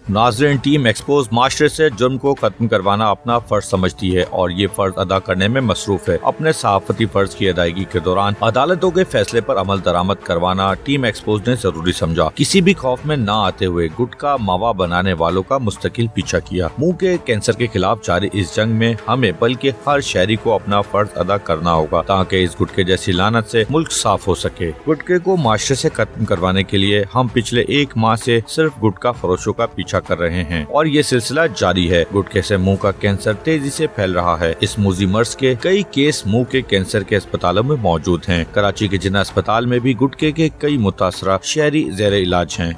नाज़रीन, team expose माशरे से जुर्म को खत्म करवाना अपना फर्ज समझती है और ये फर्ज अदा करने में मसरूफ है। अपने सहाफती फर्ज की अदायगी के दौरान अदालतों के फैसले पर अमल दरामद करवाना टीम एक्सपोज ने जरूरी समझा। किसी भी खौफ में न आते हुए गुटखा मावा बनाने वालों का मुस्तकिल पीछा किया। मुंह के कैंसर के खिलाफ जारी इस जंग में हमें बल्कि हर शहरी को अपना फर्ज अदा करना होगा ताकि इस गुटखे जैसी लानत से मुल्क साफ हो सके। गुटखे को माशरे से खत्म करवाने के लिए हम पिछले 1 माह से सिर्फ गुटखा फरोशों का पीछा कर रहे हैं और ये सिलसिला जारी है। गुटखे से मुंह का कैंसर तेजी से फैल रहा है। इस मूजी मर्ज के कई केस मुंह के कैंसर के अस्पतालों में मौजूद हैं। कराची के जिन्ना अस्पताल में भी गुटखे के कई मुतासरा शहरी ज़ेर इलाज हैं।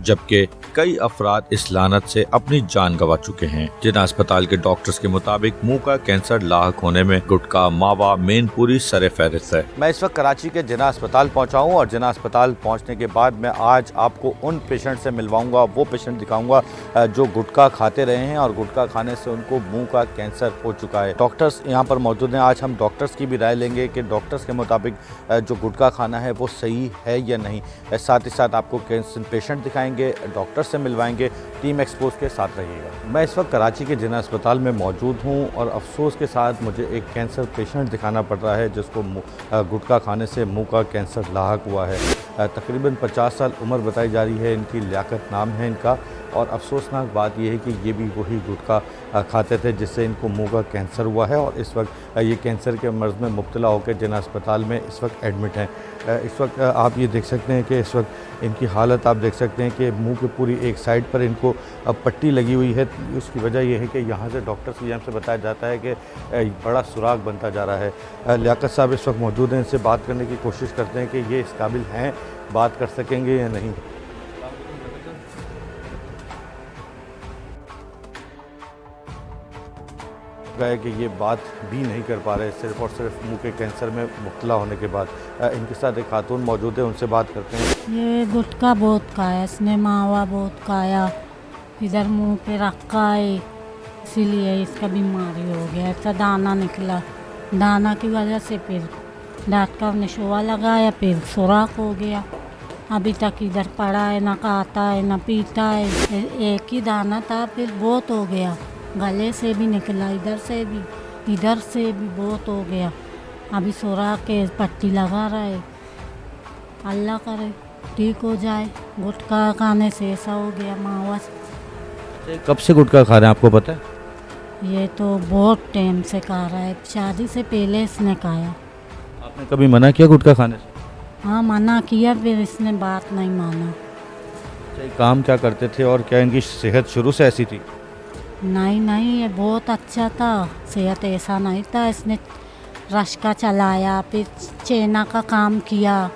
जबकि कई अफराद इस लानत से अपनी जान गंवा चुके हैं। जिन्ना अस्पताल के डॉक्टर्स के मुताबिक मुंह का कैंसर लाहक होने में गुटखा मावा मेनपुरी सरे फहरिस्त है। मैं इस वक्त कराची के जिन्ना अस्पताल पहुंचा हूं और जिन्ना अस्पताल पहुंचने के बाद मैं आज आपको उन पेशेंट से मिलवाऊंगा, वो पेशेंट दिखाऊंगा जो गुटखा खाते रहे हैं और गुटखा खाने से उनको मुँह का कैंसर हो चुका है। डॉक्टर्स यहाँ पर मौजूद हैं। आज हम डॉक्टर्स की भी राय लेंगे कि डॉक्टर्स के मुताबिक जो गुटखा खाना है वो सही है या नहीं। साथ ही साथ आपको पेशेंट दिखाएंगे, डॉक्टर से मिलवाएंगे। टीम एक्सपोज के साथ रहिएगा। मैं इस वक्त कराची के जिन्ना अस्पताल में मौजूद हूं और अफसोस के साथ मुझे एक कैंसर पेशेंट दिखाना पड़ रहा है जिसको गुटखा खाने से मुंह का कैंसर लाहक हुआ है। तकरीबन 50 साल उम्र बताई जा रही है इनकी, लियाकत नाम है इनका। और अफसोसनाक बात यह है कि ये भी वही गुटखा खाते थे जिससे इनको मुंह का कैंसर हुआ है और इस वक्त ये कैंसर के मर्ज़ में मुब्तला होकर जिन्ना अस्पताल में इस वक्त एडमिट हैं। इस वक्त आप ये देख सकते हैं कि इस वक्त इनकी हालत आप देख सकते हैं कि मुंह के पूरी एक साइड पर इनको पट्टी लगी हुई है। उसकी वजह यह है कि यहाँ से डॉक्टर्स की जानिब से बताया जाता है कि बड़ा सुराग बनता जा रहा है। लियाकत साहब इस वक्त मौजूद हैं, इनसे बात करने की कोशिश करते हैं कि ये इस काबिल हैं, बात कर सकेंगे या नहीं। है कि ये बात भी नहीं कर पा रहे, सिर्फ और सिर्फ मुंह के कैंसर में मुब्तला होने के बाद। इनके साथ एक खातून मौजूद है, उनसे बात करते हैं। ये गुटखा बहुत खाया इसने, मावा बहुत खाया, इधर मुंह पे रखा है, इसीलिए इसका बीमारी हो गया। इसका दाना निकला, दाना की वजह से फिर डॉक्टर ने शोवा लगाया, फिर सुराख हो गया। अभी तक इधर पड़ा है, ना खाता है ना पीता है। एक ही दाना था, फिर बहुत हो गया, गले से भी निकला, इधर से भी बहुत हो गया। अभी सुराख के पट्टी लगा रहा है। अल्लाह करे ठीक हो जाए। गुटखा खाने से ऐसा हो गया मावा से। कब से गुटखा खा रहे हैं आपको पता है? ये तो बहुत टाइम से खा रहा है, शादी से पहले इसने खाया। आपने कभी मना किया गुटखा खाने से? हाँ मना किया, फिर इसने बात नहीं माना। काम क्या करते थे और क्या इनकी सेहत शुरू से ऐसी थी? नहीं, ये बहुत अच्छा था, सेहत ऐसा नहीं था। इसने रश्का चलाया, फिर चेना का काम किया,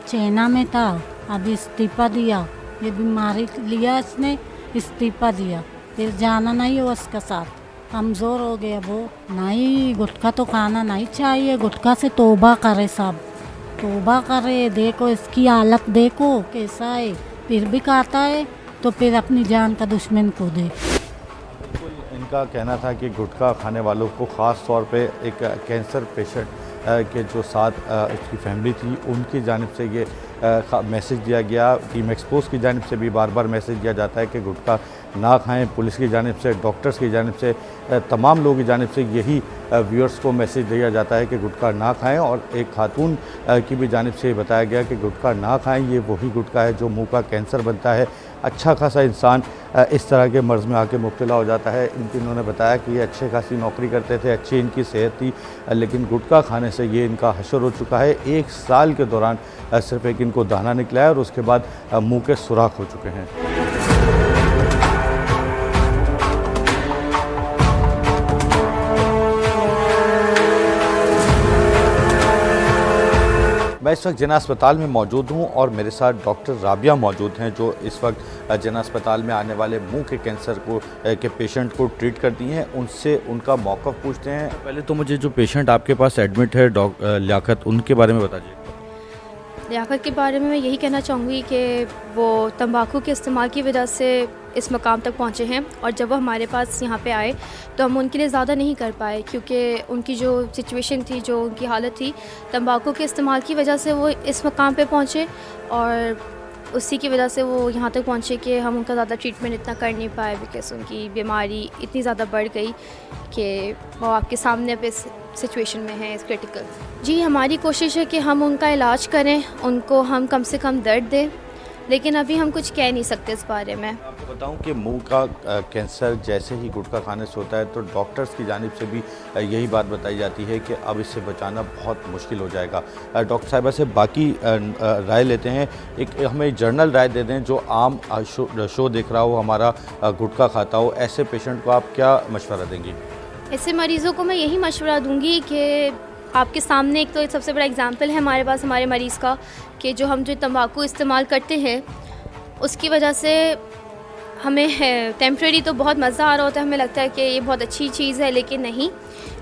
चेना में था, अभी इस्तीफा दिया। ये बीमारी लिया इसने, इस्तीफा दिया, फिर जाना नहीं हुआ उसका साथ, कमज़ोर हो गया वो। नहीं, गुटखा तो खाना नहीं चाहिए। गुटखा से तौबा करे सब, तौबा करे। देखो इसकी हालत देखो कैसा है, फिर भी खाता है तो फिर अपनी जान का दुश्मन को दे। इनका कहना था कि गुटखा खाने वालों को ख़ास तौर पे एक कैंसर पेशेंट के जो साथ इसकी फैमिली थी उनकी जानिब से ये मैसेज दिया गया। टीम एक्सपोज की जानिब से भी बार बार मैसेज दिया जाता है कि गुटखा ना खाएं। पुलिस की जानिब से, डॉक्टर्स की जानिब से, तमाम लोगों की जानिब से यही व्यूअर्स को मैसेज दिया जाता है कि गुटखा ना खाएं। और एक खातून की भी जानिब से बताया गया कि गुटखा ना खाएं, ये वही गुटखा है जो मुंह का कैंसर बनता है। अच्छा खासा इंसान इस तरह के मर्ज़ में आके मुब्तला हो जाता है। इन्होंने बताया कि ये अच्छे खासी नौकरी करते थे, अच्छी इनकी सेहत थी, लेकिन गुटखा खाने से ये इनका हशर हो चुका है। 1 साल के दौरान सिर्फ एक इनको दाना निकला है और उसके बाद मुंह के सुराख हो चुके हैं। मैं इस वक्त जिन्ना अस्पताल में मौजूद हूं और मेरे साथ डॉक्टर राबिया मौजूद हैं जो इस वक्त जिन्ना अस्पताल में आने वाले मुंह के कैंसर के पेशेंट को ट्रीट करती हैं। उनसे उनका मौक़िफ़ पूछते हैं। पहले तो मुझे जो पेशेंट आपके पास एडमिट है लियाकत, उनके बारे में बताइए। लियाकत के बारे में मैं यही कहना चाहूँगी कि वो तंबाकू के इस्तेमाल की वजह से इस मकाम तक पहुँचे हैं। और जब वो हमारे पास यहाँ पे आए तो हम उनके लिए ज़्यादा नहीं कर पाए, क्योंकि उनकी जो सिचुएशन थी, जो उनकी हालत थी, तंबाकू के इस्तेमाल की वजह से वो इस मकाम पे पहुँचे और उसी की वजह से वो यहाँ तक पहुँचे कि हम उनका ज़्यादा ट्रीटमेंट इतना कर नहीं पाए, बिकॉज़ उनकी बीमारी इतनी ज़्यादा बढ़ गई कि वो आपके सामने पे सिचुएशन में है, इस क्रिटिकल। जी, हमारी कोशिश है कि हम उनका इलाज करें, उनको हम कम से कम दर्द दें, लेकिन अभी हम कुछ कह नहीं सकते इस बारे में। आपको बताऊं कि मुंह का कैंसर जैसे ही गुटखा खाने से होता है तो डॉक्टर्स की जानिब से भी यही बात बताई जाती है कि अब इससे बचाना बहुत मुश्किल हो जाएगा। डॉक्टर साहिबा से बाकी राय लेते हैं, एक हमें जर्नल राय दे दें जो आम शो देख रहा हो, हमारा गुटखा खाता हो, ऐसे पेशेंट को आप क्या मशवरा देंगी? ऐसे मरीज़ों को मैं यही मशवरा दूंगी कि आपके सामने एक तो सबसे बड़ा एग्जांपल है हमारे पास हमारे मरीज़ का, कि जो हम जो तंबाकू इस्तेमाल करते हैं उसकी वजह से हमें टेम्प्रेरी तो बहुत मज़ा आ रहा होता है, हमें लगता है कि ये बहुत अच्छी चीज़ है, लेकिन नहीं,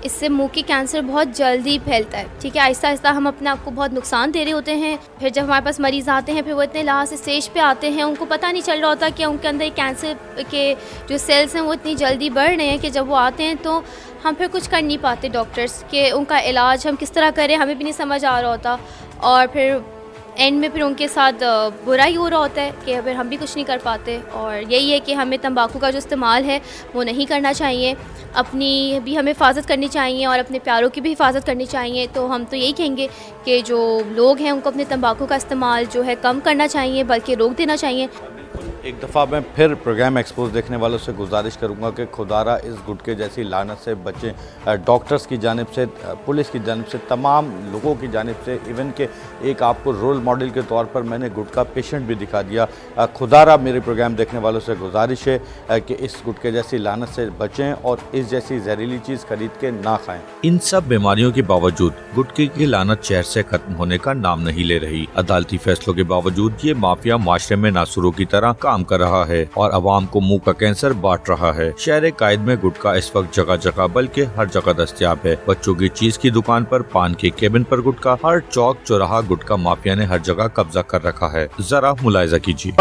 इससे मुंह की कैंसर बहुत जल्दी फैलता है। ठीक है, आहिस्ता आहिस्ता हम अपने आप को बहुत नुकसान दे रहे होते हैं। फिर जब हमारे पास मरीज़ आते हैं, फिर वो इतने लास्ट स्टेज पे आते हैं, उनको पता नहीं चल रहा होता कि उनके अंदर कैंसर के जो सेल्स हैं वो इतनी जल्दी बढ़ रहे हैं कि जब वो आते हैं तो हम फिर कुछ कर नहीं पाते डॉक्टर्स के, उनका इलाज हम किस तरह करें हमें भी नहीं समझ आ रहा होता, और फिर एंड में फिर उनके साथ बुरा ही हो रहा होता है कि फिर हम भी कुछ नहीं कर पाते। और यही है कि हमें तंबाकू का जो इस्तेमाल है वो नहीं करना चाहिए, अपनी भी हमें हिफाजत करनी चाहिए और अपने प्यारों की भी हिफाजत करनी चाहिए। तो हम तो यही कहेंगे कि जो लोग हैं उनको अपने तंबाकू का इस्तेमाल जो है कम करना चाहिए, बल्कि रोक देना चाहिए। एक दफ़ा मैं फिर प्रोग्राम एक्सपोज देखने वालों से गुजारिश करूंगा कि खुदारा इस गुटके जैसी लानत से बचें। डॉक्टर्स की जानिब से, पुलिस की जानिब से, तमाम लोगों की जानिब से, इवन के एक आपको रोल मॉडल के तौर पर मैंने गुटका पेशेंट भी दिखा दिया। खुदारा मेरे प्रोग्राम देखने वालों से गुजारिश है कि इस गुटके जैसी लानत से बचें और इस जैसी जहरीली चीज़ खरीद के ना खाएँ। इन सब बीमारियों के बावजूद गुटके की लानत शहर से खत्म होने का नाम नहीं ले रही। अदालती फैसलों के बावजूद ये माफिया माशरे में नासुरों की तरह काम कर रहा है और अवाम को मुंह का कैंसर बांट रहा है। शहर कायद में गुटखा इस वक्त जगह जगह बल्कि हर जगह दस्तयाब है। बच्चों की चीज की दुकान पर, पान के केबिन पर गुटखा, हर चौक चौराहा गुटखा माफिया ने हर जगह कब्जा कर रखा है। जरा मुलायजा कीजिए।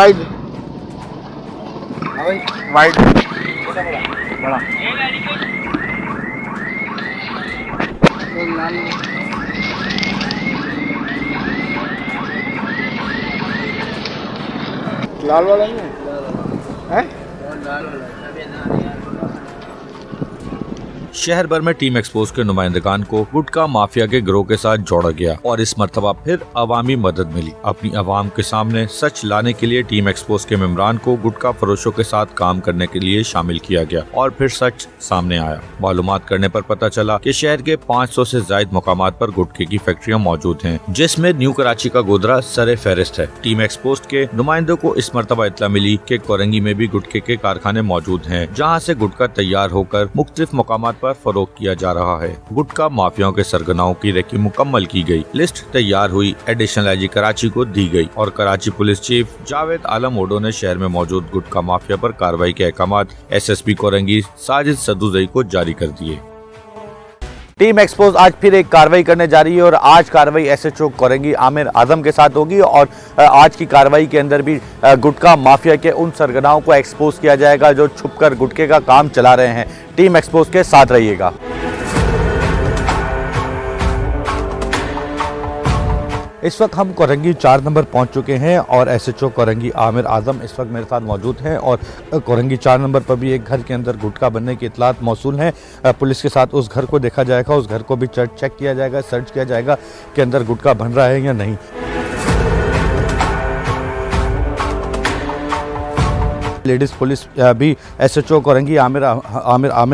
लाल वाला नहीं है? शहर भर में टीम एक्सपोज के नुमाइंदगान को गुटखा माफिया के गिरोह के साथ जोड़ा गया और इस मर्तबा फिर अवामी मदद मिली। अपनी अवाम के सामने सच लाने के लिए टीम एक्सपोज के मेंबरान को गुटखा फरोशों के साथ काम करने के लिए शामिल किया गया और फिर सच सामने आया। मालूमात करने पर पता चला कि शहर के 500 से ज्यादा मकामात पर गुटखे की फैक्ट्रियां मौजूद हैं, जिसमें न्यू कराची का गोदरा सरे फहरिस्त है। टीम एक्सपोज के नुमाइंदों को इस मर्तबा इत्तला मिली कि कोरंगी में भी गुटखे के कारखाने मौजूद हैं, जहाँ से गुटखा तैयार होकर मुख्तलिफ मकामात पर फरोख्त किया जा रहा है। गुटखा माफियाओं के सरगनाओं की रेकी मुकम्मल की गई, लिस्ट तैयार हुई, एडिशनल आईजी कराची को दी गई और कराची पुलिस चीफ जावेद आलम ओडो ने शहर में मौजूद गुटखा माफिया पर कार्रवाई के अहकाम SSP कोरंगी साजिद सदुजई को जारी कर दिए। टीम एक्सपोज आज फिर एक कार्रवाई करने जा रही है और आज कार्रवाई SHO कोरंगी आमिर आजम के साथ होगी और आज की कार्रवाई के अंदर भी गुटखा माफिया के उन सरगनाओं को एक्सपोज किया जाएगा जो छुपकर गुटखे का काम चला रहे हैं। टीम एक्सपोज के साथ रहिएगा। इस वक्त हम कोरंगी 4 नंबर पहुंच चुके हैं और SHO कोरंगी आमिर आजम इस वक्त मेरे साथ मौजूद हैं और कोरंगी 4 नंबर पर भी एक घर के अंदर गुटखा बनने की इतलात मौसूल है। पुलिस के साथ उस घर को देखा जाएगा, उस घर को भी चेक किया जाएगा, सर्च किया जाएगा कि अंदर गुटखा बन रहा है या नहीं। लेडीज़ पुलिस भी SHO कोरंगी आमिर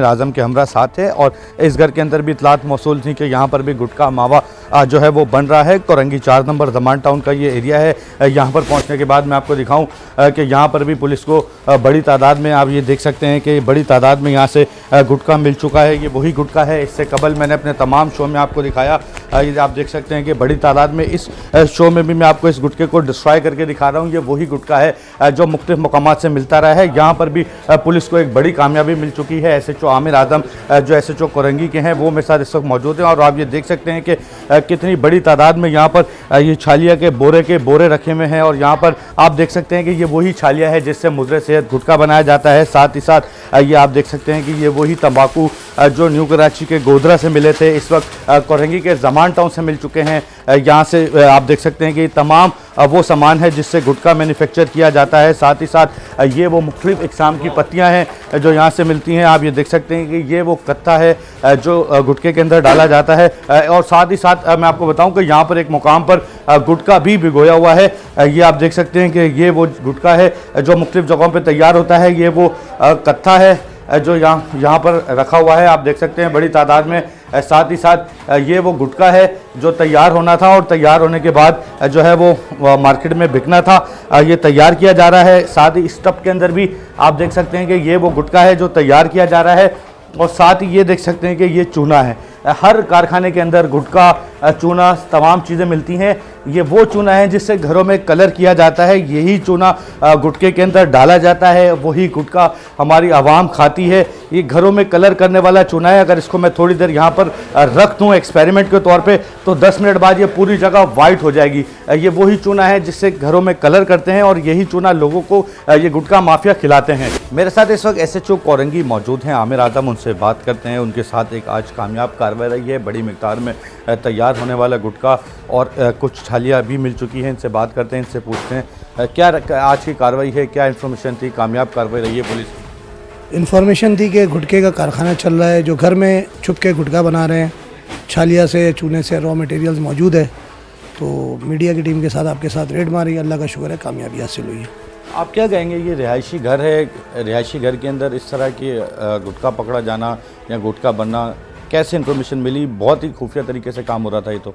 आजम के हमरा साथ है और इस घर के अंदर भी इतलात मौसूल थी कि यहाँ पर भी गुटखा मावा जो है वो बन रहा है। कोरंगी 4 नंबर जमान टाउन का ये एरिया है। यहाँ पर पहुँचने के बाद मैं आपको दिखाऊं कि यहाँ पर भी पुलिस को बड़ी तादाद में, आप ये देख सकते हैं कि बड़ी तादाद में यहाँ से गुटखा मिल चुका है। ये वही गुटखा है, इससे कबल मैंने अपने तमाम शो में आपको दिखाया ये आप देख सकते हैं कि बड़ी तादाद में इस शो में भी मैं आपको इस गुटके को डिस्ट्रॉय करके दिखा रहा हूँ। ये वही गुटका है जो मुख्तलिफ मकामात से मिलता रहा है। यहाँ पर भी पुलिस को एक बड़ी कामयाबी मिल चुकी है। SHO आमिर आजम जो SHO कोरंगी के हैं वो मेरे साथ इस वक्त मौजूद हैं और आप ये देख सकते हैं कि कितनी बड़ी तादाद में यहाँ पर ये छालिया के बोरे रखे हुए हैं और यहाँ पर आप देख सकते हैं कि ये वही छालिया है जिससे मुद्रे सेहत गुटखा बनाया जाता है। साथ ही साथ ये आप देख सकते हैं कि ये वही तंबाकू जो न्यू कराची के गोधरा से मिले थे इस वक्त कोरंगी के जमान टाउन से मिल चुके हैं। यहाँ से आप देख सकते हैं कि तमाम वो सामान है जिससे गुटखा मैन्युफैक्चर किया जाता है। साथ ही साथ ये वो मुख्तलिफ इकसाम की पत्तियाँ हैं जो यहाँ से मिलती हैं। आप ये देख सकते हैं कि ये वो कत्था है जो गुटके के अंदर डाला जाता है और साथ ही साथ मैं आपको बताऊं कि यहाँ पर एक मुकाम पर गुटखा भी भिगोया हुआ है। ये आप देख सकते हैं कि ये वो गुटखा है जो मुख्तलिफ जगहों पर तैयार होता है। ये वो कत्था है जो यहाँ पर रखा हुआ है, आप देख सकते हैं बड़ी तादाद में। साथ ही साथ ये वो गुटखा है जो तैयार होना था और तैयार होने के बाद जो है वो मार्केट में बिकना था, ये तैयार किया जा रहा है। साथ ही इस टब के अंदर भी आप देख सकते हैं कि ये वो गुटखा है जो तैयार किया जा रहा है और साथ ही ये देख सकते हैं कि ये चूना है। हर कारखाने के अंदर गुटखा, चूना, तमाम चीज़ें मिलती हैं। ये वो चूना है जिससे घरों में कलर किया जाता है। यही चूना गुटके के अंदर डाला जाता है, वही गुटखा हमारी आवाम खाती है। ये घरों में कलर करने वाला चूना है। अगर इसको मैं थोड़ी देर यहाँ पर रख दूँ एक्सपेरिमेंट के तौर पे तो 10 मिनट बाद ये पूरी जगह वाइट हो जाएगी। ये वही चूना है जिससे घरों में कलर करते हैं और यही चूना लोगों को ये गुटखा माफिया खिलाते हैं। मेरे साथ इस वक्त SHO कोरंगी मौजूद हैं, आमिर आजम, उनसे बात करते हैं। उनके साथ एक आज कामयाब कार्रवाई रही है, बड़ी मिकदार में तैयार होने वाला गुटखा और कुछ छालियाँ भी मिल चुकी हैं। इनसे बात करते हैं, इनसे पूछते हैं क्या आज की कार्रवाई है, क्या इन्फॉर्मेशन थी, कामयाब कार्रवाई रही है पुलिस? इन्फॉर्मेशन थी कि गुटखे का कारखाना चल रहा है, जो घर में छुप के गुटखा बना रहे हैं, छालिया से, चूने से रॉ मटेरियल्स मौजूद है। तो मीडिया की टीम के साथ आपके साथ रेड मारी, अल्लाह का शुक्र है कामयाबी हासिल हुई है। आप क्या कहेंगे, ये रिहायशी घर है, रिहायशी घर के अंदर इस तरह की गुटखा पकड़ा जाना या गुटखा बनना, कैसे इन्फॉर्मेशन मिली? बहुत ही खुफिया तरीके से काम हो रहा था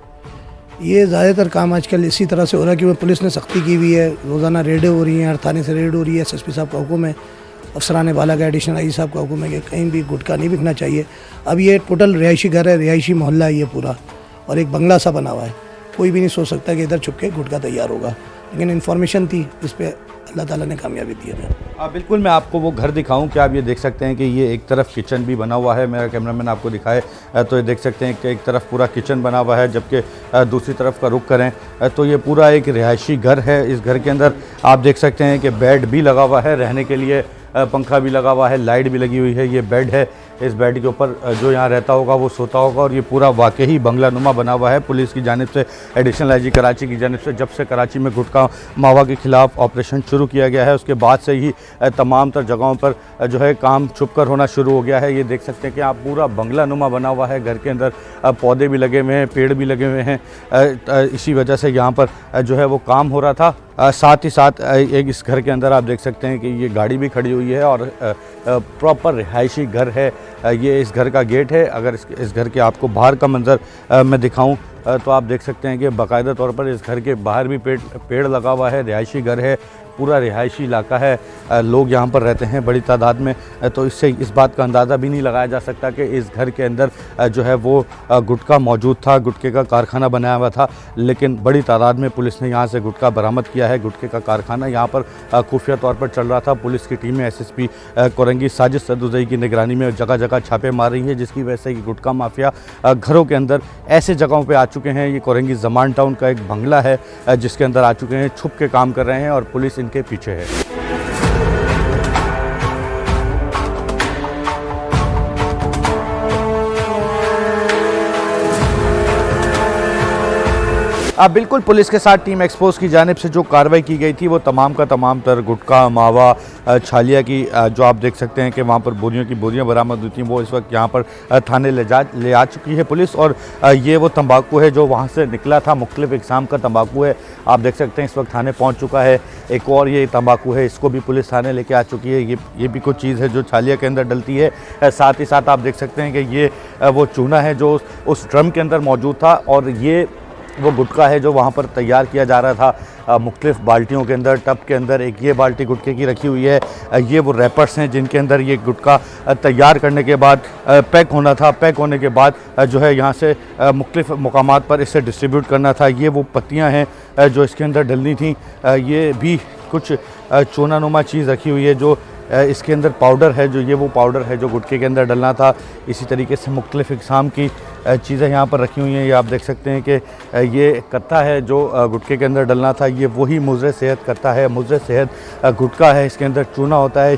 ये ज़्यादातर काम आजकल इसी तरह से हो रहा है कि पुलिस ने सख्ती की हुई है। रोज़ाना रेडें हो रही हैं, हर थाने से रेड हो रही है। SSP साहब का हुक्म है, अफसरान बाला का एडिशनल IG साहब का हुक्म है कि कहीं भी गुटखा नहीं बिकना चाहिए। अब ये टोटल रिहायशी घर है, रिहायशी मोहल्ला है ये पूरा, और एक बंगला सा बना हुआ है। कोई भी नहीं सोच सकता कि इधर छुप के गुटखा तैयार होगा, लेकिन इन्फॉर्मेशन थी, इस पर अल्लाह ताला ने कामयाबी दी है। बिल्कुल, मैं आपको वो घर दिखाऊं कि आप ये देख सकते हैं कि ये एक तरफ किचन भी बना हुआ है। मेरा कैमरामैन आपको दिखाए तो ये देख सकते हैं कि एक तरफ पूरा किचन बना हुआ है, जबकि दूसरी तरफ का रुख करें तो ये पूरा एक रिहायशी घर है। इस घर के अंदर आप देख सकते हैं कि बेड भी लगा हुआ है, रहने के लिए पंखा भी लगा हुआ है, लाइट भी लगी हुई है। ये बेड है, इस बेड के ऊपर जो यहाँ रहता होगा वो सोता होगा और ये पूरा वाकई बंगला नुमा बना हुआ है। पुलिस की जानिब से, एडिशनल IG कराची की जानिब से, जब से कराची में गुटखा मावा के ख़िलाफ़ ऑपरेशन शुरू किया गया है उसके बाद से ही तमाम तर जगहों पर जो है काम छुप कर होना शुरू हो गया है। ये देख सकते हैं कि आप पूरा बंगला नुमा बना हुआ है। घर के अंदर पौधे भी लगे हुए हैं, पेड़ भी लगे हुए हैं। इसी वजह से यहाँ पर जो है वो काम हो रहा था। साथ ही साथ एक इस घर के अंदर आप देख सकते हैं कि ये गाड़ी भी खड़ी हुई है और प्रॉपर रिहायशी घर है। ये इस घर का गेट है। अगर इस घर के आपको बाहर का मंज़र मैं दिखाऊं तो आप देख सकते हैं कि बाकायदा तौर पर इस घर के बाहर भी पेड़ लगा हुआ है। रिहायशी घर है, पूरा रिहायशी इलाका है, लोग यहाँ पर रहते हैं बड़ी तादाद में। तो इससे इस बात का अंदाज़ा भी नहीं लगाया जा सकता कि इस घर के अंदर जो है वो गुटखा मौजूद था, गुटखे का कारखाना बनाया हुआ था। लेकिन बड़ी तादाद में पुलिस ने यहाँ से गुटखा बरामद किया है। गुटखे का कारखाना यहाँ पर खुफिया तौर पर चल रहा था। पुलिस की टीमें SSP कोरंगी साजिद सदुजई की निगरानी में जगह जगह छापे मार रही है, जिसकी वजह से ये गुटखा माफिया घरों के अंदर ऐसे जगहों पर आ चुके हैं। ये कोरंगी जमान टाउन का एक बंगला है जिसके अंदर आ चुके हैं, छुप के काम कर रहे हैं और पुलिस इनके पीछे है। बिल्कुल, पुलिस के साथ टीम एक्सपोज की जानिब से जो कार्रवाई की गई थी वो तमाम का तमाम तर गुटखा, मावा, छालिया की जो आप देख सकते हैं कि वहाँ पर बोरियों की बोरियां बरामद हुई थी, वो इस वक्त यहाँ पर थाने ले आ चुकी है पुलिस। और ये वो तंबाकू है जो वहाँ से निकला था, मुख्तलिफ इकसाम का तंबाकू है, आप देख सकते हैं इस वक्त थाने पहुँच चुका है। एक और ये तंबाकू है, इसको भी पुलिस थाने लेके आ चुकी है। ये भी कुछ चीज़ है जो छालिया के अंदर डलती है। साथ ही साथ आप देख सकते हैं कि ये वो चूना है जो उस ड्रम के अंदर मौजूद था और ये वो गुटखा है जो वहाँ पर तैयार किया जा रहा था मुख्तलिफ बाल्टियों के अंदर, टब के अंदर। एक ये बाल्टी गुटखे की रखी हुई है, ये वो रैपर्स हैं जिनके अंदर ये गुटखा तैयार करने के बाद पैक होना था। पैक होने के बाद जो है यहाँ से मुख्तलिफ मकामात पर इसे डिस्ट्रीब्यूट करना था। ये वो पत्तियाँ हैं जो इसके अंदर डलनी थी। ये भी कुछ चूनानुमा चीज़ रखी हुई है जो इसके अंदर पाउडर है, जो ये वो पाउडर है जो गुटखे के अंदर डलना था। इसी तरीके से मुख्तलिफ इक़साम की चीज़ें यहाँ पर रखी हुई हैं। ये आप देख सकते हैं कि ये कत्ता है जो गुटखे के अंदर डलना था। ये वही मुज़र सेहत कत्ता है। मुज़र सेहत गुटखा है, इसके अंदर चूना होता है।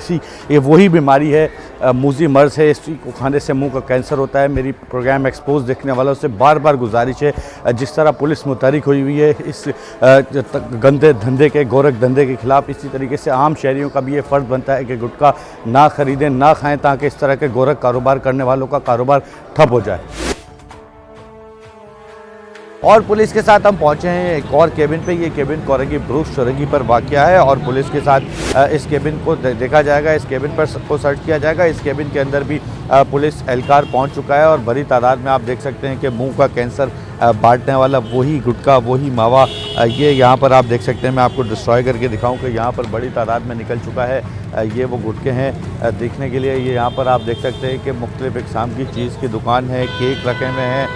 ये वही बीमारी है, मूज़ी मर्ज़ है, इसी को खाने से मुंह का कैंसर होता है। मेरी प्रोग्राम एक्सपोज देखने वालों से बार बार गुजारिश है, जिस तरह पुलिस मुतहरिक हुई हुई है इस गंदे धंधे के, गोरख धंधे के ख़िलाफ़, इसी तरीके से आम शहरियों का भी ये फ़र्ज़ बनता है कि गुटखा ना ख़रीदें, ना खाएँ, ताकि इस तरह के गोरख कारोबार करने वालों का कारोबार ठप हो जाए। और पुलिस के साथ हम पहुंचे हैं एक और केबिन पे। ये केबिन कोरगी ब्रूस चौरगी पर वाक़या है और पुलिस के साथ इस केबिन को देखा जाएगा, इस केबिन पर को सर्च किया जाएगा। इस केबिन के अंदर भी पुलिस एहलकार पहुंच चुका है और बड़ी तादाद में आप देख सकते हैं कि मुंह का कैंसर बांटने वाला वही गुटखा, वही मावा, ये यहाँ पर आप देख सकते हैं। मैं आपको डिस्ट्रॉय करके दिखाऊँ कि यहाँ पर बड़ी तादाद में निकल चुका है। ये वो गुटखे हैं देखने के लिए। ये यहाँ पर आप देख सकते हैं कि मुख्तलिफ़ इक़साम की चीज़ की दुकान है, केक रखे हुए हैं,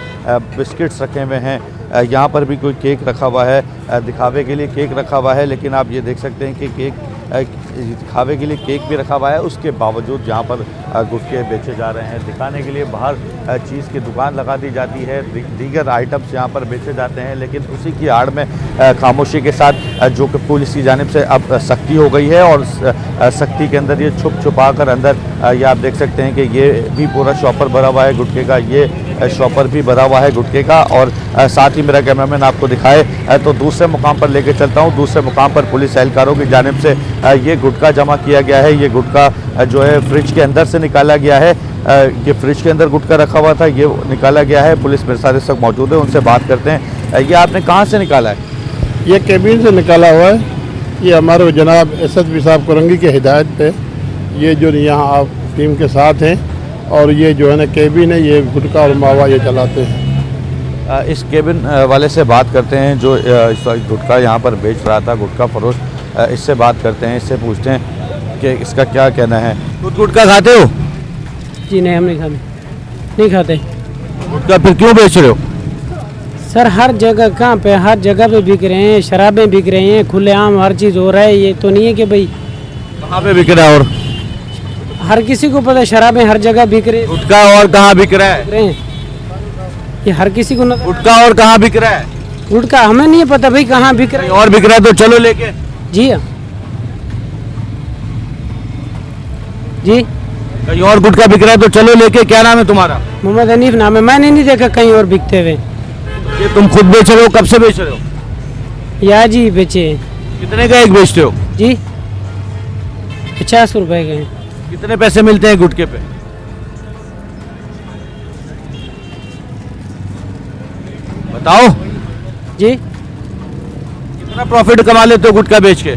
बिस्किट्स रखे हुए हैं। यहाँ पर भी कोई केक रखा हुआ है, दिखावे के लिए केक रखा हुआ है, लेकिन आप ये देख सकते हैं कि केक दिखावे के लिए केक भी रखा हुआ है, उसके बावजूद यहाँ पर गुटखे बेचे जा रहे हैं। दिखाने के लिए बाहर चीज़ की दुकान लगा दी जाती है, दीगर आइटम्स यहाँ पर बेचे जाते हैं, लेकिन उसी की आड़ में खामोशी के साथ जो कि पुलिस की जानिब से अब सख्ती हो गई है और सख्ती के अंदर ये छुपा कर अंदर ये आप देख सकते हैं कि ये भी पूरा शॉपर भरा हुआ है गुटखे का, ये शॉपर भी भरा हुआ है गुटखे का। और साथ ही मेरा कैमरामैन आपको दिखाए तो दूसरे मुकाम पर लेके चलता हूँ। दूसरे मुकाम पर पुलिस एहलकारों की जानिब से ये गुटखा जमा किया गया है। ये गुटखा जो है फ्रिज के अंदर से निकाला गया है। ये फ्रिज के अंदर गुटखा रखा हुआ था, ये निकाला गया है। पुलिस मेरे साथ इस वक्त मौजूद है, उनसे बात करते हैं। ये आपने कहाँ से निकाला है? ये केबिन से निकाला हुआ है। ये हमारे जनाब एसएसपी साहब कोरंगी की हिदायत पे ये जो यहाँ आप टीम के साथ हैं और ये जो है ना केबिन है, ये गुटखा और मावा ये चलाते हैं। इस केबिन वाले से बात करते हैं जो गुटखा यहाँ पर बेच रहा था, गुटखा फरोश। इससे बात करते हैं, इससे पूछते हैं कि इसका क्या कहना है। खुद गुटखा खाते हो? जी नहीं, हम नहीं खाते। गुटखा फिर क्यों बेच रहे हो? सर हर जगह, कहाँ पे, हर जगह पे बिक रहे हैं, शराबें बिक रही हैं, खुलेआम हर चीज़ हो रहा है। ये तो नहीं है कि भाई कहाँ पे बिक रहा है? और हर किसी को पता है शराबें हर जगह बिक रही गुटखा और कहाँ बिक रहा है? ये हर किसी को गुटखा और कहाँ बिक रहा है? गुटखा हमें नहीं पता भाई कहाँ बिक रहा है। और बिक रहा है तो चलो लेके। जी हाँ जी, कहीं और गुटखा बिक रहा है तो चलो लेके। क्या नाम है तुम्हारा? मोहम्मद हनीफ नाम है। मैंने नहीं देखा कहीं और बिकते हुए। ये तुम खुद बेच रहे हो? कब से बेच रहे हो? या जी बेचे। कितने का एक बेचते हो? जी 50 रुपए के हैं। कितने पैसे मिलते हैं गुटखे पे? बताओ जी कितना प्रॉफिट कमा लेते हो गुटखा बेच के?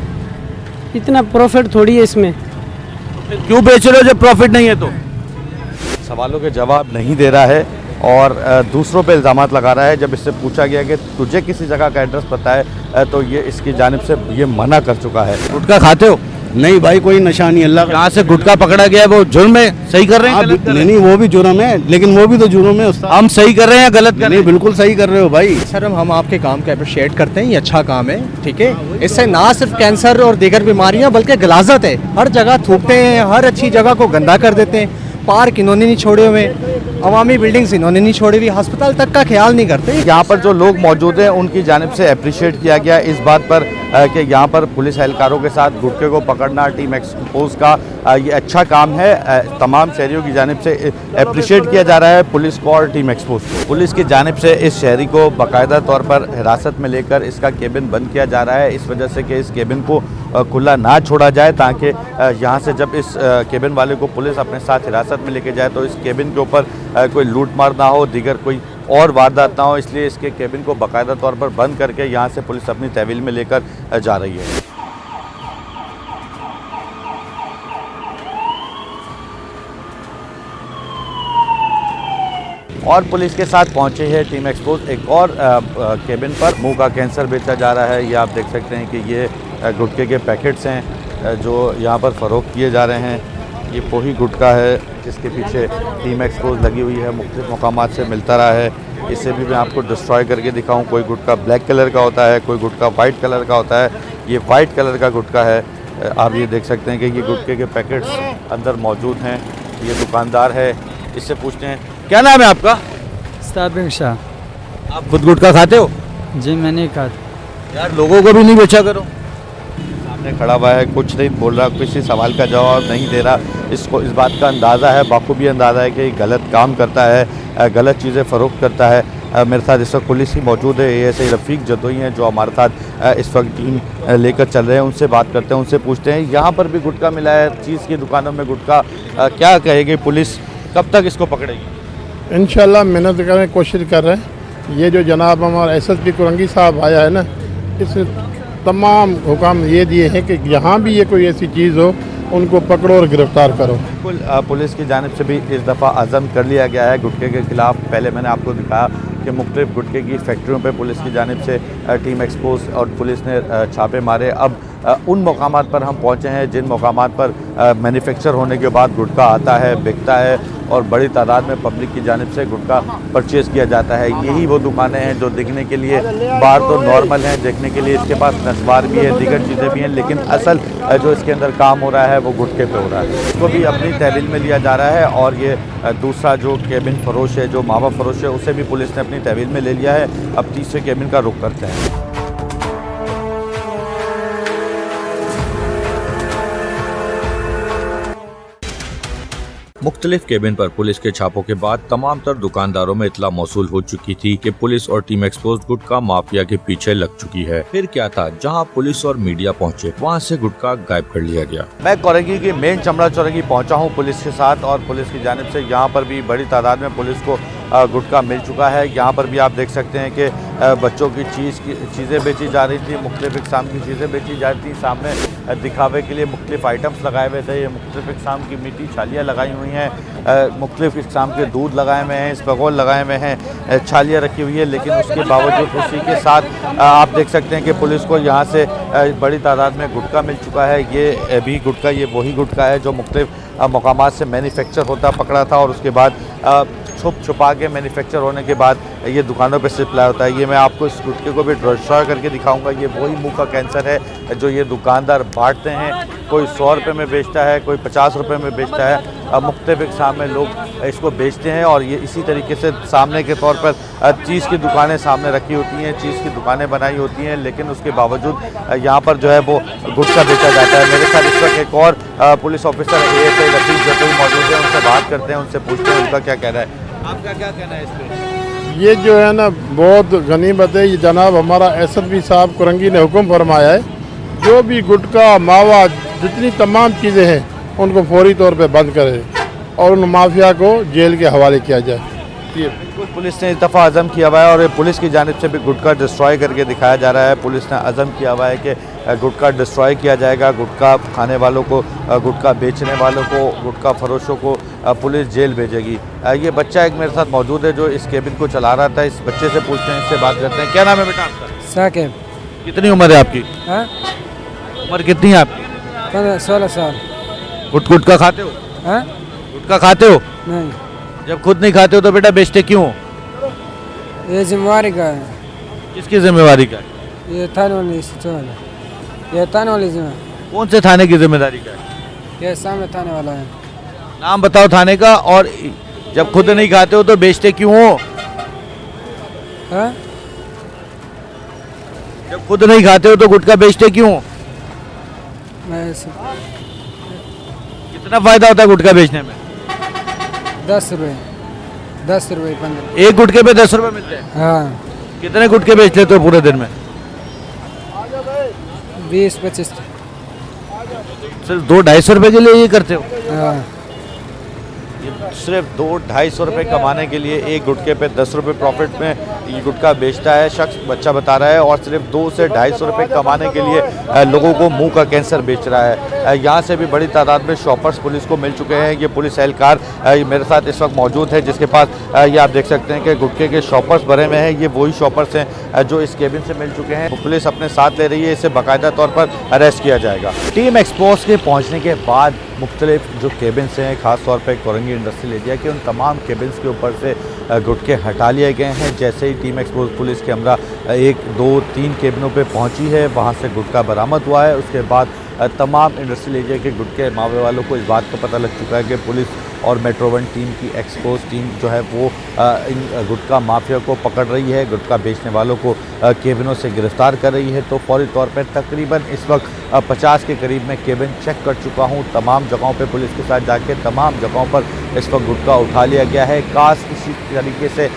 इतना प्रॉफिट थोड़ी है इसमें। फिर क्यों बेच रहे हो जब प्रॉफिट नहीं है तो? सवालों के जवाब नहीं दे रहा है और दूसरों पे इल्ज़ामात लगा रहा है। जब इससे पूछा गया कि तुझे किसी जगह का एड्रेस पता है तो ये इसकी जानिब से ये मना कर चुका है। गुटखा खाते हो? नहीं भाई, कोई नशा नहीं। अल्लाह यहाँ से गुटखा पकड़ा गया है, वो जुर्म है? सही कर रहे हैं? गलत कर रहे हैं? नहीं, वो भी जुर्म है, लेकिन वो भी तो जुर्म है उस्ताद। हम सही कर रहे हैं या गलत कर रहे नहीं, हैं? बिल्कुल सही कर रहे हो भाई। सर हम आपके काम को अप्रिशिएट करते हैं, ये अच्छा काम है, ठीक है। इससे ना सिर्फ कैंसर और दीगर बीमारियां बल्कि गलाजत है। हर जगह थूकते हैं, हर अच्छी जगह को गंदा कर देते हैं। पार्क इन्होंने नहीं छोड़े हुए, अवामी बिल्डिंग्स इन्होंने नहीं छोड़ी हुई, अस्पताल तक का ख्याल नहीं करते। यहाँ पर जो लोग मौजूद हैं उनकी जानिब से अप्रिशिएट किया गया इस बात पर कि यहाँ पर पुलिस एहलकारों के साथ गुटखे को पकड़ना टीम एक्सपोज का ये अच्छा काम है। तमाम शहरियों की जानिब से अप्रिशिएट किया जा रहा है पुलिस को और टीम एक्सपोज को। पुलिस की जानिब से इस शहरी को बाकायदा तौर पर हिरासत में लेकर इसका केबिन बंद किया जा रहा है, इस वजह से कि इस केबिन को खुला ना छोड़ा जाए, ताकि यहाँ से जब इस केबिन वाले को पुलिस अपने साथ हिरासत में लेके जाए तो इस केबिन के ऊपर कोई लूट मार ना हो, दीगर कोई और वारदात ना हो। इसलिए इसके केबिन को बाकायदा तौर पर बंद करके यहाँ से पुलिस अपनी तहवील में लेकर जा रही है। और पुलिस के साथ पहुंचे है टीम एक्सपोज एक और केबिन पर। मुंह का कैंसर बेचा जा रहा है। ये आप देख सकते हैं कि ये गुटखे के पैकेट्स हैं जो यहाँ पर फ़रोख्त किए जा रहे हैं। ये पोही गुटखा है जिसके पीछे टीम एक्सपोज लगी हुई है, मुख्तलिफ मकामात से मिलता रहा है। इसे भी मैं आपको डिस्ट्रॉय करके दिखाऊं। कोई गुटखा ब्लैक कलर का होता है, कोई गुटखा वाइट कलर का होता है। ये वाइट कलर का गुटखा है। आप ये देख सकते हैं कि ये गुटखे के पैकेट्स अंदर मौजूद हैं। ये दुकानदार है, इससे पूछते हैं क्या नाम है आपका? साबिर शाह। आप खुद गुटखा खाते हो? जी मैंने कहा यार लोगों को भी नहीं बेचा करो। सामने खड़ा हुआ है, कुछ नहीं बोल रहा, किसी सवाल का जवाब नहीं दे रहा। इसको इस बात का अंदाज़ा है, बाखूबी अंदाज़ा है कि ये गलत काम करता है, गलत चीज़ें फ़रोख्त करता है। मेरे साथ इस वक्त पुलिस ही मौजूद है। ASI रफ़ीक जदोई हैं जो हमारे साथ इस वक्त टीम लेकर चल रहे हैं। उनसे बात करते हैं, उनसे पूछते हैं यहाँ पर भी गुटखा मिला है, चीज़ की दुकानों में गुटखा, क्या कहेगी पुलिस, कब तक इसको पकड़ेगी? इंशाल्लाह मेहनत करने की कोशिश कर रहे हैं। ये जो जनाब हमारा SSP कुरंगी साहब आया है ना, इस तमाम हुक्म ये दिए हैं कि यहाँ भी ये कोई ऐसी चीज़ हो उनको पकड़ो और गिरफ्तार करो। बिल्कुल पुलिस की जानिब से भी इस दफ़ा अज़म कर लिया गया है गुटखे के ख़िलाफ़। पहले मैंने आपको दिखाया कि मुख्तलिफ गुटखे की फैक्ट्रियों पे पुलिस की जानिब से टीम एक्सपोज और पुलिस ने छापे मारे। अब उन मकामात पर हम पहुँचे हैं जिन मकामात पर मैन्युफैक्चर होने के बाद गुटखा आता है, बिकता है और बड़ी तादाद में पब्लिक की जानिब से गुटखा परचेज़ किया जाता है। यही वो दुकानें हैं जो दिखने के लिए बाहर तो नॉर्मल हैं, देखने के लिए इसके पास नस्वार भी है, दीगर चीज़ें भी हैं, लेकिन असल जो इसके अंदर काम हो रहा है वो गुटखे पे हो रहा है। इसको भी अपनी तहवील में लिया जा रहा है और ये दूसरा जो केबिन फरोश है, जो मावा फरोश है, उसे भी पुलिस ने अपनी तहवील में ले लिया है। अब तीसरे केबिन का रुख करते हैं। मुख्तलिफ केबिन पर पुलिस के छापों के बाद तमाम तर दुकानदारों में इतला मौसूल हो चुकी थी कि पुलिस और टीम एक्सपोज गुटखा माफिया के पीछे लग चुकी है। फिर क्या था, जहां पुलिस और मीडिया पहुंचे वहां से गुटखा गायब कर लिया गया। मैं कोरंगी की मेन चमड़ा चौरंगी पहुंचा हूं पुलिस के साथ और पुलिस की जानिब से यहां पर भी बड़ी तादाद में पुलिस को गुटखा मिल चुका है। यहाँ पर भी आप देख सकते हैं कि बच्चों की चीज़ें बेची जा रही थी, मुख्तलिफ इक़साम की चीज़ें बेची जा रही थी। सामने दिखावे के लिए मुख्तलिफ आइटम्स लगाए हुए थे। ये मुख्तलिफ इक़साम की मीठी छालियाँ लगाई हुई हैं, मुख्तलिफ इक़साम के दूध लगाए हुए हैं, स्पगोल लगाए हुए हैं, छालियाँ रखी हुई है। लेकिन उसके बावजूद उसी के साथ आप देख सकते हैं कि पुलिस को यहाँ से बड़ी तादाद में गुटखा मिल चुका है। ये भी गुटखा, ये वही गुटखा है जो मुख्तलिफ मकामात से मैन्युफैक्चर होता पकड़ा था और उसके बाद छुपा के मैन्युफैक्चर होने के बाद ये दुकानों पे सप्लाई होता है। ये मैं आपको इस गुटखे को भी डिस्ट्रॉय करके दिखाऊंगा। ये वही मुंह का कैंसर है जो ये दुकानदार बांटते हैं। कोई 100 रुपये में बेचता है, कोई 50 रुपये में बेचता है। मुख्तलिफ इक़साम में लोग इसको बेचते हैं और ये इसी तरीके से सामने के तौर पर चीज़ की दुकानें सामने रखी होती हैं, चीज़ की दुकानें बनाई होती हैं, लेकिन उसके बावजूद यहाँ पर जो है वो गुटखा बेचा जाता है। मेरे साथ इस वक्त एक और पुलिस ऑफिसर ASI रफ़ीक जदोई मौजूद है। उनसे बात करते हैं, उनसे पूछते हैं उनका क्या कहना है। आपका क्या कहना है इस पर? ये जो है ना बहुत गनीमत है। ये जनाब हमारा SSP साहब कुरंगी ने हुक्म फरमाया है, जो भी गुटखा मावा जितनी तमाम चीज़ें हैं उनको फौरी तौर पे बंद करें और उन माफिया को जेल के हवाले किया जाए। ये बिल्कुल पुलिस ने इस दफ़ा अज़म किया हुआ है और पुलिस की जानिब से भी गुटखा डिस्ट्रॉय करके दिखाया जा रहा है। पुलिस ने अज़म किया हुआ है कि गुटखा डिस्ट्रॉय किया जाएगा। गुटखा खाने वालों को, गुटखा बेचने वालों को, गुटखा फरोशों को पुलिस जेल भेजेगी। ये बच्चा एक मेरे साथ मौजूद है जो इस केबिन को चला रहा था। इस बच्चे से पूछते हैं, इससे बात करते हैं। क्या नाम है बेटा आपका? साकिब। कितनी उम्र है आपकी? हाँ? उम्र कितनी है आपकी? 16 साल। गुटखा खाते हो? हाँ? गुटखा खाते हो? नहीं। जब खुद नहीं खाते हो तो बेटा बेचते क्यों? ये जिम्मेवारी का है। किसकी जिम्मेवारी का है? ये थाने वाली, ये थाने वाली जिम्मेवारी। कौन से थाने की जिम्मेदारी का है? ये सामने थाने वाला है। नाम बताओ थाने का। और जब खुद नहीं खाते हो तो बेचते क्यों हो? हाँ? जब खुद नहीं खाते हो तो गुटखा बेचते क्यों? कितना फायदा होता है गुटखा बेचने में? 10 रुपये, 10 रुपये 15। एक गुटखे पे 10 रुपए मिलते हैं? हाँ। कितने गुटखे बेच लेते हो पूरे दिन में? 20-25। सिर्फ 200-250 रुपए के लिए ये करते हो? हाँ। ये सिर्फ 200-250 रुपए कमाने के लिए एक गुटखे पे 10 रुपए प्रॉफिट में ये गुटखा बेचता है शख्स, बच्चा बता रहा है, और सिर्फ 2 से 250 रुपये कमाने के लिए लोगों को मुंह का कैंसर बेच रहा है। यहाँ से भी बड़ी तादाद में शॉपर्स पुलिस को मिल चुके हैं। ये पुलिस एहलकार मेरे साथ इस वक्त मौजूद है, जिसके पास ये आप देख सकते हैं कि गुटखे के शॉपर्स भरे हुए हैं। ये वही शॉपर्स हैं जो इस केबिन से मिल चुके हैं। पुलिस अपने साथ ले रही है, इसे बाकायदा तौर पर अरेस्ट किया जाएगा। टीम एक्सपोज के पहुँचने के बाद मुख्तलिफ जो केबिन्स हैं, ख़ास तौर पर कोरंगी इंडस्ट्रियल एरिया के, उन तमाम केबिन्स के ऊपर से गुटखे हटा लिए गए हैं। जैसे ही टीम एक्सपोज पुलिस के अमला 1, 2, 3 केबिनों पे पहुंची है, वहां से गुटखा बरामद हुआ है। उसके बाद तमाम इंडस्ट्रियल एरिया के गुटखे मावे वालों को इस बात का पता लग चुका है कि पुलिस और मेट्रो 1 टीम की एक्सपोज टीम जो है वो इन गुटखा माफिया को पकड़ रही है, गुटखा बेचने वालों को केबिनों से गिरफ्तार कर रही है। तो फौरी तौर पर तकरीबन इस वक्त 50 के करीब मैं केबिन चेक कर चुका हूँ। तमाम जगहों पे पुलिस के साथ जाके तमाम जगहों पर इस वक्त गुटखा उठा लिया गया है। काश इसी तरीके से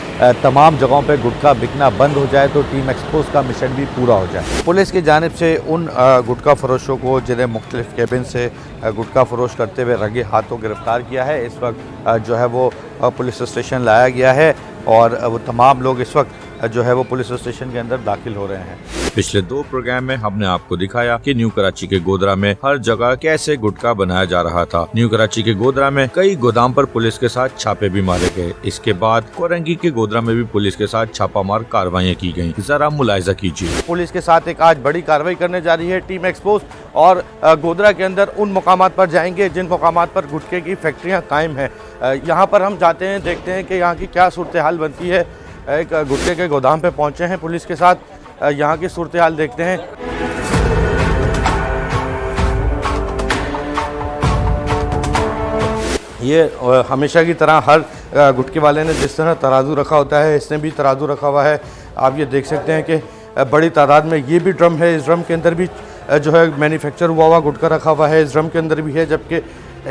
तमाम जगहों पे गुटखा बिकना बंद हो जाए तो टीम एक्सपोज का मिशन भी पूरा हो जाए। पुलिस की जानिब से उन गुटखा फरोशों को जिन्हें मुख्तलिफ केबिन से गुटखा फरोश करते हुए रंगे हाथों गिरफ्तार किया है, इस वक्त जो है वो पुलिस स्टेशन लाया गया है और वो तमाम लोग इस वक्त जो है वो पुलिस स्टेशन के अंदर दाखिल हो रहे हैं। पिछले 2 प्रोग्राम में हमने आपको दिखाया कि न्यू कराची के गोधरा में हर जगह कैसे गुटखा बनाया जा रहा था। न्यू कराची के गोधरा में कई गोदाम पर पुलिस के साथ छापे भी मारे गए। इसके बाद कोरंगी के गोधरा में भी पुलिस के साथ छापामार कार्रवाइयाँ की गयी। जरा मुलायजा कीजिए। पुलिस के साथ एक आज बड़ी कार्रवाई करने जा रही है टीम एक्सपोज, और गोधरा के अंदर उन मुकामात पर जाएंगे जिन मुकामात पर गुटखे की फैक्ट्रियाँ कायम है। यहाँ पर हम जाते हैं, देखते हैं कि यहाँ की क्या सूरत हाल बनती है। एक गुटखे के गोदाम पे पहुंचे हैं पुलिस के साथ, यहाँ की सूरत हाल देखते हैं। ये हमेशा की तरह हर गुटखे वाले ने जिस तरह तराजू रखा होता है, इसने भी तराजू रखा हुआ है। आप ये देख सकते हैं कि बड़ी तादाद में ये भी ड्रम है, इस ड्रम के अंदर भी जो है मैन्युफैक्चर हुआ गुटखा रखा हुआ है, इस ड्रम के अंदर भी है। जबकि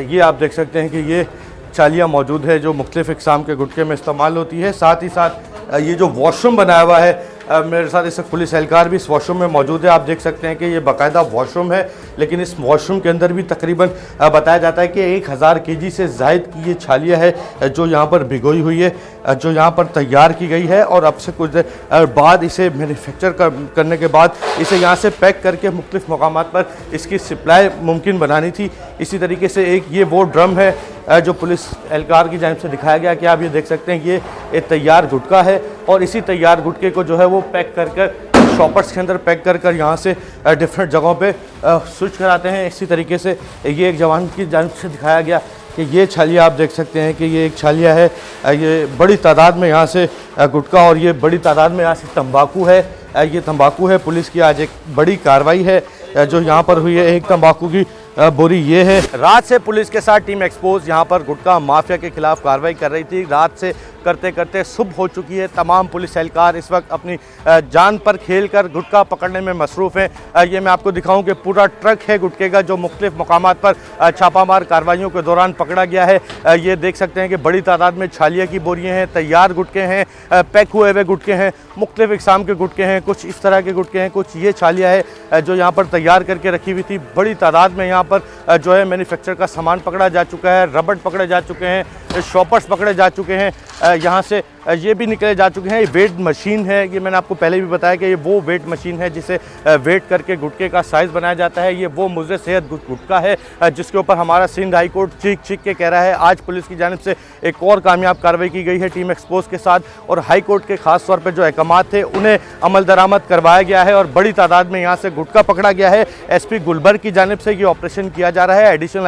ये आप देख सकते हैं कि ये चालियाँ मौजूद है जो मुख्तलिफ इक़साम के गुटखे में इस्तेमाल होती है। साथ ही साथ ये जो वॉशरूम बनाया हुआ है, मेरे साथ इस पुलिस एहलकार भी इस वॉशरूम में मौजूद है। आप देख सकते हैं कि ये बाकायदा वॉशरूम है, लेकिन इस वॉशरूम के अंदर भी तकरीबन बताया जाता है कि 1000 केजी से ज़ायद की ये छालियाँ है जो यहाँ पर भिगोई हुई है, जो यहाँ पर तैयार की गई है। और अब से कुछ देर बाद इसे मैन्युफैक्चर करने के बाद इसे यहाँ से पैक करके मुख्तलिफ मकामात पर इसकी सप्लाई मुमकिन बनानी थी। इसी तरीके से एक ये वो ड्रम है जो पुलिस एहलकार की जानिब से दिखाया गया कि आप ये देख सकते हैं ये एक तैयार गुटखा है, और इसी तैयार गुटखे को जो है वो पैक कर कर शॉपर्स के अंदर पैक कर कर यहाँ से डिफरेंट जगहों पे स्विच कराते हैं। इसी तरीके से ये एक जवान की जानिब से दिखाया गया कि ये छालिया आप देख सकते हैं कि ये एक छालिया है, ये बड़ी तादाद में यहाँ से गुटखा, और ये बड़ी तादाद में यहाँ से तंबाकू है। ये तंबाकू है। पुलिस की आज एक बड़ी कार्रवाई है जो यहाँ पर हुई है। एक तंबाकू की बोरी ये है। रात से पुलिस के साथ टीम एक्सपोज यहाँ पर गुटखा माफिया के खिलाफ कार्रवाई कर रही थी। रात से करते करते सुबह हो चुकी है। तमाम पुलिस एहलकार इस वक्त अपनी जान पर खेल कर गुटखा पकड़ने में मसरूफ़ हैं। ये मैं आपको दिखाऊं कि पूरा ट्रक है गुटखे का जो मुख्तलिफ मकामात पर छापामार कार्रवाइयों के दौरान पकड़ा गया है। ये देख सकते हैं कि बड़ी तादाद में छालिया की बोरियाँ हैं, तैयार गुटखे हैं, पैक हुए हुए गुटखे हैं, मुख्तलिफ इक़साम के गुटखे हैं, कुछ इस तरह के गुटखे हैं, कुछ ये छालिया है जो यहाँ पर तैयार करके रखी हुई थी। बड़ी तादाद में यहाँ पर जो है मैन्युफैक्चर का सामान पकड़ा जा चुका है, रबड़ पकड़े जा चुके हैं, शॉपर्स पकड़े जा चुके हैं, यहाँ से ये भी निकले जा चुके हैं। ये वेट मशीन है, ये मैंने आपको पहले भी बताया कि ये वो वेट मशीन है जिसे वेट करके गुटखे का साइज़ बनाया जाता है। ये वो मुज़र सेहत गुटखा है जिसके ऊपर हमारा सिंध हाई कोर्ट चीख के कह रहा है। आज पुलिस की जानिब से एक और कामयाब कार्रवाई की गई है टीम एक्सपोज के साथ, और हाई कोर्ट के खास तौर पर जो अहकामात थे उन्हें अमल दरामद करवाया गया है और बड़ी तादाद में यहाँ से गुटखा पकड़ा गया है। SP गुलबर्ग की जानिब से ये ऑपरेशन किया जा रहा है। एडिशनल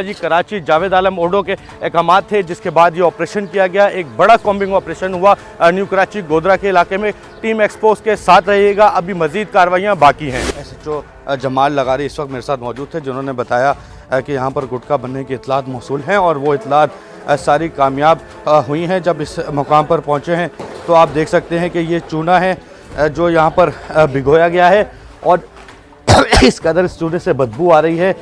IG कराची जावेद आलम ओडो के अहकामात थे, जिसके बाद ये ऑपरेशन किया गया। एक बड़ा कॉम्बिंग ऑपरेशन हुआ न्यू कराची गोधरा के इलाके में। टीम एक्सपोज के साथ रहिएगा, अभी मजीद कार्रवाइयाँ बाकी हैं। SHO जमाल लगारी इस वक्त मेरे साथ मौजूद थे, जिन्होंने बताया कि यहाँ पर गुटखा बनने की इतलात मौसूल हैं और वो इतलात सारी कामयाब हुई हैं। जब इस मुकाम पर पहुँचे हैं तो आप देख सकते हैं कि ये चूना है जो यहाँ पर भिगोया गया है, और इस कदर इस चूने से बदबू आ रही है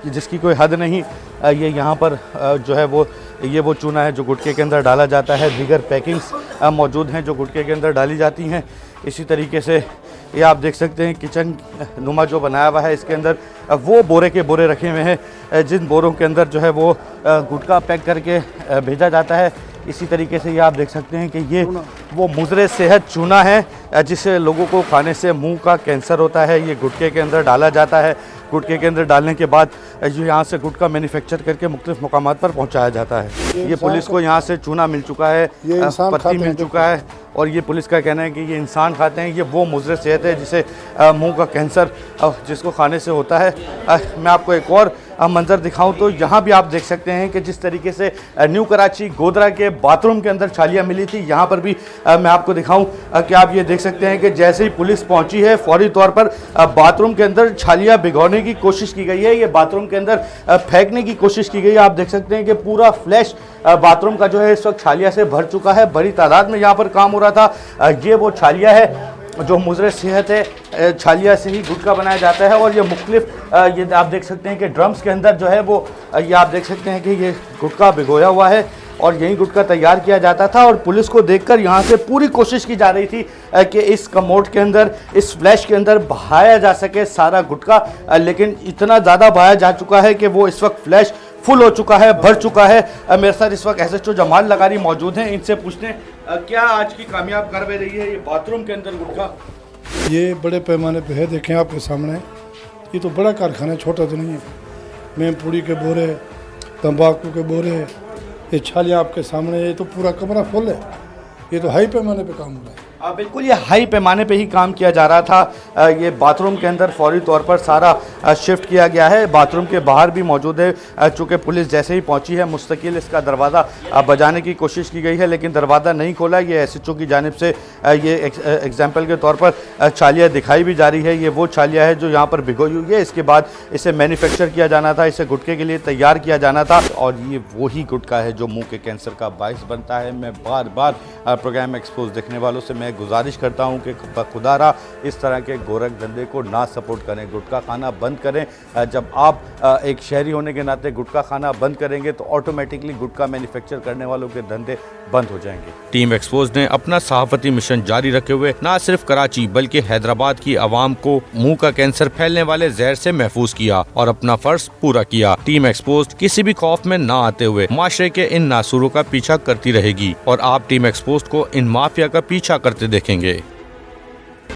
जिसकी कोई हद नहीं। ये यहाँ पर जो है वो चूना है जो गुटखे के अंदर डाला जाता है। दीगर पैकिंग्स मौजूद हैं जो गुटखे के अंदर डाली जाती हैं। इसी तरीके से ये आप देख सकते हैं किचन नुमा जो बनाया हुआ है, इसके अंदर वो बोरे के बोरे रखे हुए हैं जिन बोरों के अंदर जो है वो गुटखा पैक करके भेजा जाता है। इसी तरीके से ये आप देख सकते हैं कि ये वो मुज़रे सेहत चूना है जिसे लोगों को खाने से मुंह का कैंसर होता है। ये गुटखे के अंदर डाला जाता है। गुटखे के अंदर डालने के बाद जो यहाँ से गुटखा मैन्युफैक्चर करके मुख्तलिफ मकामात पर पहुँचाया जाता है। ये पुलिस को यहाँ से चूना मिल चुका है, पत्ती मिल चुका है और ये पुलिस का कहना है कि ये इंसान खाते हैं। ये वो मुज़रे सेहत है जिसे मुंह का कैंसर जिसको खाने से होता है। मैं आपको एक और मंजर दिखाऊं तो यहाँ भी आप देख सकते हैं कि जिस तरीके से न्यू कराची गोदरा के बाथरूम के अंदर छालियाँ मिली थी, यहाँ पर भी मैं आपको दिखाऊं कि आप ये देख सकते हैं कि जैसे ही पुलिस पहुँची है फौरी तौर पर बाथरूम के अंदर छालियाँ भिगोने की कोशिश की गई है। ये बाथरूम के अंदर फेंकने की कोशिश की गई है। आप देख सकते हैं कि पूरा फ्लैश बाथरूम का जो है इस वक्त छालिया से भर चुका है। बड़ी तादाद में यहाँ पर काम हो रहा था। ये वो छालिया है जो मुज़रे सेहत है, छालिया से ही गुटखा बनाया जाता है और ये मुख्तलिफ ये आप देख सकते हैं कि ड्रम्स के अंदर जो है वो ये आप देख सकते हैं कि ये गुटखा भिगोया हुआ है और यही गुटखा तैयार किया जाता था। और पुलिस को देखकर यहाँ से पूरी कोशिश की जा रही थी कि इस कमोड के अंदर, इस फ्लैश के अंदर बहाया जा सके सारा गुटखा, लेकिन इतना ज़्यादा बहाया जा चुका है कि वो इस वक्त फ्लैश फुल हो चुका है, भर चुका है। मेरे साथ इस वक्त SHO जमाल लगारी मौजूद हैं। इनसे पूछते हैं क्या आज की कामयाब कार्रवाई रही है ये बाथरूम के अंदर गुटखा? ये बड़े पैमाने पे है, देखें आपके सामने। ये तो बड़ा कारखाना है, छोटा तो नहीं है। मेम पूड़ी के बोरे, तंबाकू के बोरे, ये छालियाँ आपके सामने। ये तो पूरा कमरा फुल है। ये तो हाई पैमाने पे काम हो रहा है। बिल्कुल ये हाई पैमाने पे ही काम किया जा रहा था। ये बाथरूम के अंदर फौरी तौर पर सारा शिफ्ट किया गया है। बाथरूम के बाहर भी मौजूद है। चूँकि पुलिस जैसे ही पहुंची है मुस्तकिल इसका दरवाज़ा बजाने की कोशिश की गई है, लेकिन दरवाज़ा नहीं खोला। ये SHO की जानिब से ये एग्जाम्पल के तौर पर छालिया दिखाई भी जा रही है। ये वो छालिया है जो यहाँ पर भिगोई हुई है। इसके बाद इसे मैन्युफैक्चर किया जाना था, इसे गुटखे के लिए तैयार किया जाना था और ये वही गुटखा है जो मुँह के कैंसर का बायस बनता है। मैं बार बार प्रोग्राम एक्सपोज देखने वालों से मैं गुजारिश करता हूं कि खुदारा इस तरह के गोरख धंधे को ना सपोर्ट करें, गुटखा खाना बंद करें। जब आप एक शहरी होने के नाते गुटखा खाना बंद करेंगे तो ऑटोमेटिकली गुटखा मैन्युफैक्चर करने वालों के धंधे बंद हो जाएंगे। टीम एक्सपोज ने अपना सहाफती मिशन जारी रखे हुए न सिर्फ कराची बल्कि हैदराबाद की आवाम को मुंह का कैंसर फैलने वाले जहर से महफूज किया और अपना फर्ज पूरा किया। टीम एक्सपोज किसी भी खौफ में न आते हुए माशरे के इन नासूरों का पीछा करती रहेगी और आप टीम एक्सपोज को इन माफिया का पीछा करते देखेंगे।